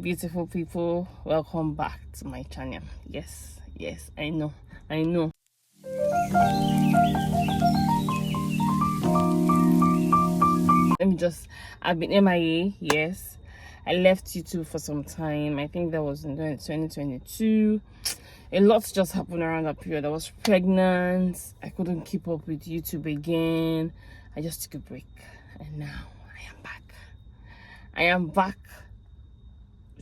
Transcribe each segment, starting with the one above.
Beautiful people, welcome back to my channel. Yes, I know. I've been MIA. Yes, I left YouTube for some time. I think that was in 2022. A lot just happened around that period. I was pregnant. I couldn't keep up with YouTube again. I just took a break, and now I am back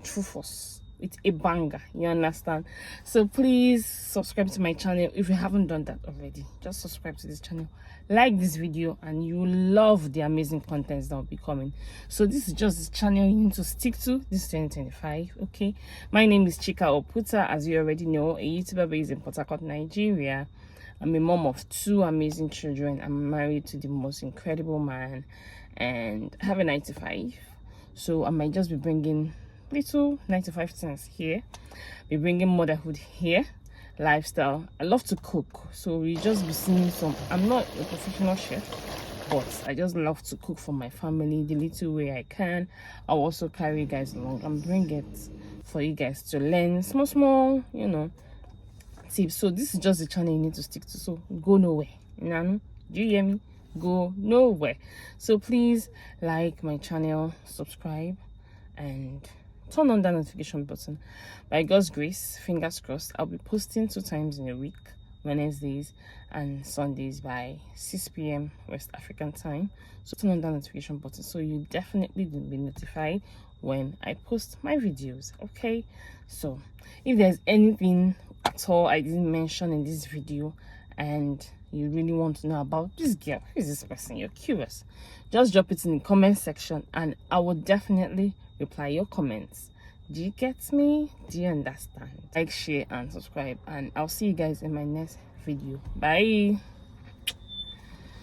true force with a banger, you understand? So please subscribe to my channel if you haven't done that already. Just subscribe to this channel, like this video, and you will love the amazing contents that will be coming. So this is just the channel you need to stick to this 2025. Okay, my name is Chika Oputa, as you already know, a YouTuber based in Port Harcourt, Nigeria. I'm a mom of 2 amazing children. I'm married to the most incredible man, and I have a 9 to 5. So I might just be bringing little 9 to 5 things here, be bringing motherhood here, lifestyle. I love to cook, so we just be seeing some. I'm not a professional chef, but I just love to cook for my family the little way I can. I'll also carry you guys along and bring it for you guys to learn small tips. So this is just the channel you need to stick to, so go nowhere. Nanu, do you hear me? Go nowhere. So please like my channel, subscribe, and turn on that notification button. By God's grace, fingers crossed, I'll be posting 2 times in a week, Wednesdays and Sundays by 6 p.m. West African time. So turn on that notification button so you definitely will be notified when I post my videos. Okay, so if there's anything at all I didn't mention in this video and you really want to know about this girl, who is this person, you're curious, just drop it in the comment section and I will definitely reply your comments. Do you get me? Do you understand? Like, share and subscribe, and I'll see you guys in my next video. Bye.